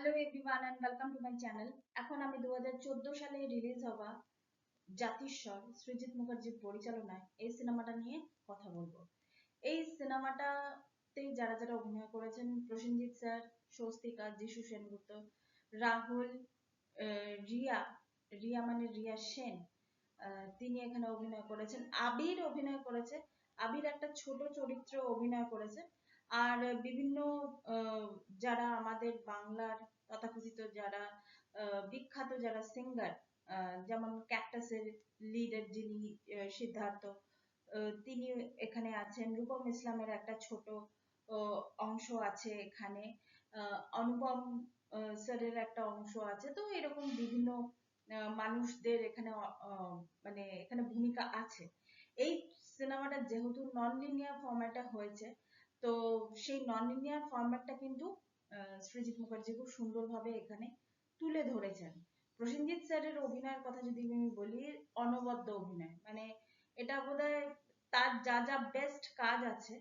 Hello everyone and welcome to my channel. এখন আমি 2014 সালে রিলিজ হওয়া জাতিস্বর সৃজিত মুখার্জির পরিচালনায় এই সিনেমাটা নিয়ে কথা বলবো। এই সিনেমাটাতে যারা যারা অভিনয় করেছেন প্রসেনজিৎ স্যার, স্বস্তিকা, যিশু সেনগুপ্ত, রাহুল, রিয়া, রিয়া মানে রিয়া সেন, তিনি এখানে অভিনয় করেছেন। আবির অভিনয় করেছে, আবির একটা ছোট চরিত্রে অভিনয় করেছে। আর বিভিন্ন আহ, যারা আমাদের বাংলার তথাকথিত যারা বিখ্যাত যারা সিঙ্গার, যেমন ক্যাকটাসের লিডের যিনি সিদ্ধার্থ, তিনি এখানে আছেন। রূপম ইসলামের একটা ছোট অংশ আছে এখানে, অনুপম স্যারের একটা অংশ আছে। তো এরকম বিভিন্ন মানুষদের এখানে মানে এখানে ভূমিকা আছে। এই সিনেমাটা যেহেতু নন লিনিয়ার ফরম্যাটে হয়েছে, তো সেই নন লিনিয়ার ফরম্যাটটা কিন্তু সৃজিত মুখার্জি খুব সুন্দরভাবে এখানে তুলে ধরেছেন। প্রসেনজিৎ স্যারের অভিনয়ের কথা যদি আমি বলি, অনবদ্য অভিনয়, মানে এটা বোধহয় তার যা যা বেস্ট কাজ আছে,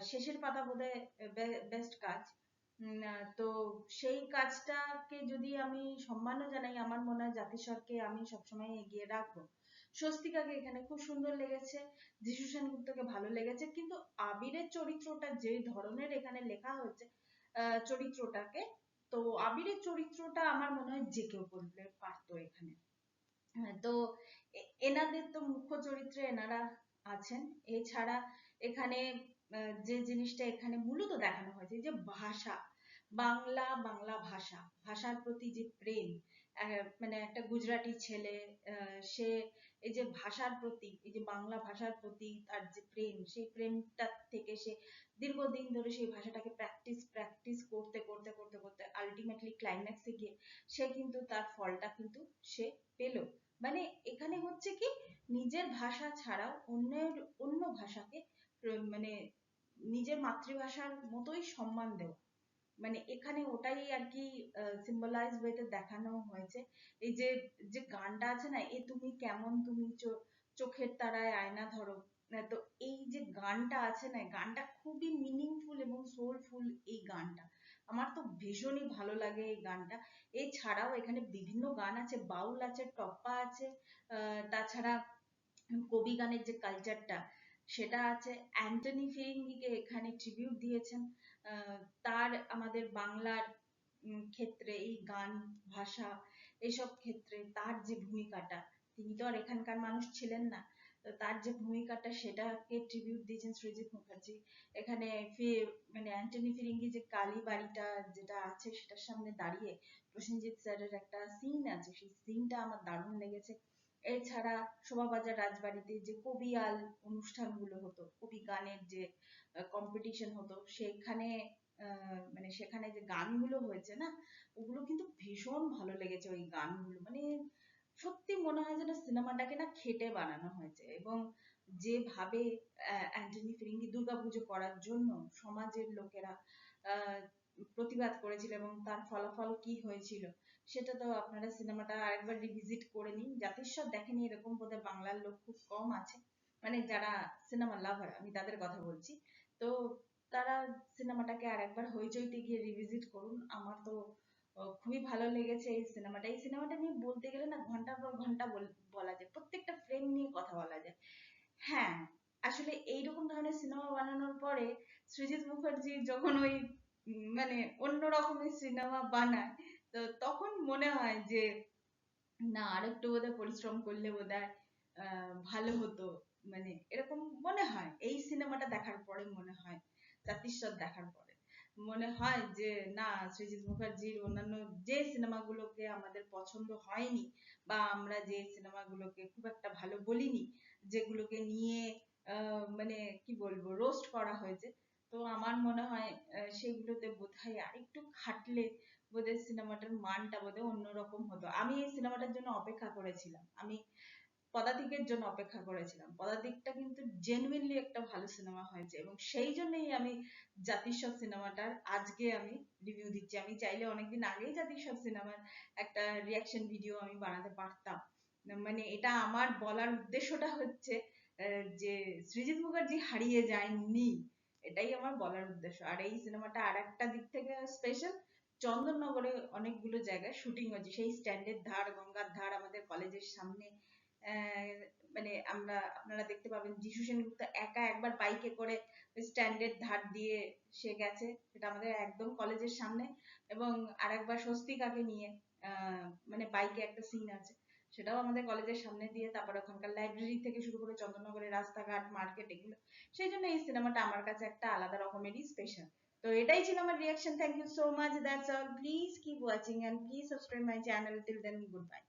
শেষের পাতা বোধহয় বেস্ট কাজ। তো সেই কাজটাকে যদি আমি সম্মানও জানাই, আমার মনে হয় জাতিস্বরকে আমি সবসময় এগিয়ে রাখবো। স্বস্তিকাকে এখানে খুব সুন্দর লেগেছে, যিশু সেনগুপ্তকে ভালো লেগেছে, কিন্তু আবিরের চরিত্রটা যে ধরনের এখানে লেখা হয়েছে চরিত্রটাকে, তো আবিরের চরিত্রটা আমার মনে হয় যে কেউ করলে পারতো এখানে। হ্যাঁ, তো এনাদের তো মুখ্য চরিত্রে এনারা আছেন। এছাড়া এখানে যে জিনিসটা এখানে মূলত দেখানো হয়েছে, যে ভাষা, বাংলা ভাষা, ভাষার প্রতি যে প্রেম, মানে একটা গুজরাটি ছেলে, সে এই যে ভাষার প্রতি, এই যে বাংলা ভাষার প্রতি তার যে প্রেম, সেই প্রেমটা থেকে সে দীর্ঘদিন ধরে সেই ভাষাটাকে প্র্যাকটিস করতে করতে করতে করতে আলটিমেটলি ক্লাইম্যাক্সে গিয়ে সে কিন্তু তার ফলটা কিন্তু সে পেল। মানে এখানে হচ্ছে কি, নিজের ভাষা ছাড়াও অন্য ভাষাকে মানে নিজের মাতৃভাষার মতোই সম্মান দেওয়া, মানে এখানে ওটাই আর কি সিম্বলাইজ ওয়েতে দেখানো হয়েছে। এই যে যে গানটা আছে না, এ তুমি কেমন তুমি চোখের তারায় আয়না ধরো, তো এই যে গানটা আছে না, গানটা খুবই মিনিংফুল এবং সোলফুল। এই গানটা আমার তো ভীষণই ভালো লাগে এই গানটা। এছাড়াও এখানে বিভিন্ন গান আছে, বাউল আছে, টপ্পা আছে, তাছাড়া কবি গানের যে কালচারটা সেটা আছে। অ্যান্টনি ফিরিঙ্গিকে এখানে ট্রিবিউট দিয়েছেন। তার আমাদের বাংলার ক্ষেত্রে এই গান, ভাষা, এসব ক্ষেত্রে তার যে ভূমিকাটা, তিনি তো আর এখানকার মানুষ ছিলেন না, তো তার যে ভূমিকাটা সেটাকে ট্রিবিউট দিয়েছেন সৃজিত মুখার্জি এখানে। মানে অ্যান্টনি ফিরিঙ্গি যে কালী বাড়িটা যেটা আছে সেটার সামনে দাঁড়িয়ে প্রসেনজিৎ স্যারের একটা সিন আছে, সেই সিনটা আমার দারুণ লেগেছে। এছাড়া শোভাবাজার রাজবাড়িতে যে কবিয়াল অনুষ্ঠানগুলো হতো, কবি গানের যে কম্পিটিশন হতো, সেখানে মানে সেখানে যে গানগুলো হয়েছে না, ওগুলো কিন্তু ভীষণ ভালো লেগেছে। ওই গানগুলো মানে সত্যি মনে হয় যেন সিনেমাটাকে না খেটে বানানো হয়েছে। এবং যেভাবে অ্যান্টনি ফিরিঙ্গি দুর্গাপুজো করার জন্য সমাজের লোকেরা আহ প্রতিবাদ করেছিল এবং তার ফলাফল কি হয়েছিল, সেটা তো আপনারা সিনেমাটা আরেকবার রিভিজিট করে নিন। জাতিস্বর দেখেনি এরকম বোধহয় বাংলার লোক খুব কম আছে, মানে যারা সিনেমা লাভার আমি তাদের কথা বলছি। তো তারা সিনেমাটাকে আরেকবার হইচইতে গিয়ে রিভিজিট করুন। আমার তো খুবই ভালো লেগেছে এই সিনেমাটা। এই সিনেমাটা নিয়ে বলতে গেলে না ঘন্টার পর ঘন্টা বলা যায়, প্রত্যেকটা ফ্রেম নিয়ে কথা বলা যায়। হ্যাঁ, আসলে এইরকম ধরনের সিনেমা বানানোর পরে সৃজিত মুখার্জি যখন ওই মানে অন্য রকমের সিনেমা বানায়, তো তখন মনে হয় যে না আরেকটু বোধহয় পরিশ্রম করলে বোধহয় ভালো হতো। মানে এরকম মনে হয় এই সিনেমাটা দেখার পরে, মনে হয় জাতিস্বর দেখার পরে মনে হয় যে না, সৃজিত মুখার্জির অন্যান্য যে সিনেমাগুলোকে আমাদের পছন্দ হয়নি, বা আমরা যে সিনেমাগুলোকে খুব একটা ভালো বলিনি, যেগুলোকে নিয়ে মানে কি বলবো রোস্ট করা হয়েছে, তো আমার মনে হয় সেগুলোতে বোধহয় আরেকটু খাটলে বোধহয় সিনেমাটার মানটা বোধহয় অন্যরকম হতো। আমি এই সিনেমাটার জন্য অপেক্ষা করেছিলাম, আমি পদাতিকের জন্য অপেক্ষা করেছিলাম। পদাতিকটা কিন্তু জেনুইনলি একটা ভালো সিনেমা হয়েছে, এবং সেই জন্যই আমি জাতিস্বর সিনেমাটার আজকে আমি রিভিউ দিচ্ছি। আমি চাইলে অনেকদিন আগেই জাতিস্বর সিনেমার একটা রিয়াকশন ভিডিও আমি বানাতে পারতাম। মানে এটা আমার বলার উদ্দেশ্যটা হচ্ছে যে সৃজিত মুখার্জি হারিয়ে যায়নি, এটাই আমার বলার উদ্দেশ্য। আর এই সিনেমাটা আর একটা দিক থেকে স্পেশাল, চন্দননগরে অনেকগুলো জায়গায় শুটিং হয়েছে, সেই স্ট্যান্ডের ধার, গঙ্গার ধার, আমাদের কলেজের সামনে। মানে আপনারা দেখতে পাবেন যিশু সেনগুপ্ত একা একবার বাইকে করে স্ট্যান্ডের ধার দিয়ে সে গেছে, সেটা আমাদের একদম কলেজের সামনে। এবং আরেকবার স্বস্তিকাকে নিয়ে মানে বাইকে একটা সিন আছে, সেটাও আমাদের কলেজের সামনে দিয়ে। তারপরে ওখানকার লাইব্রেরি থেকে শুরু করে চন্দননগরের রাস্তাঘাট, মার্কেট, এগুলো। সেই জন্য এই সিনেমাটা আমার কাছে একটা আলাদা রকমেরই স্পেশাল। তো এটাই ছিল আমার reaction. Thank you so much, that's all. Please keep watching and please subscribe my channel. Till then, good by.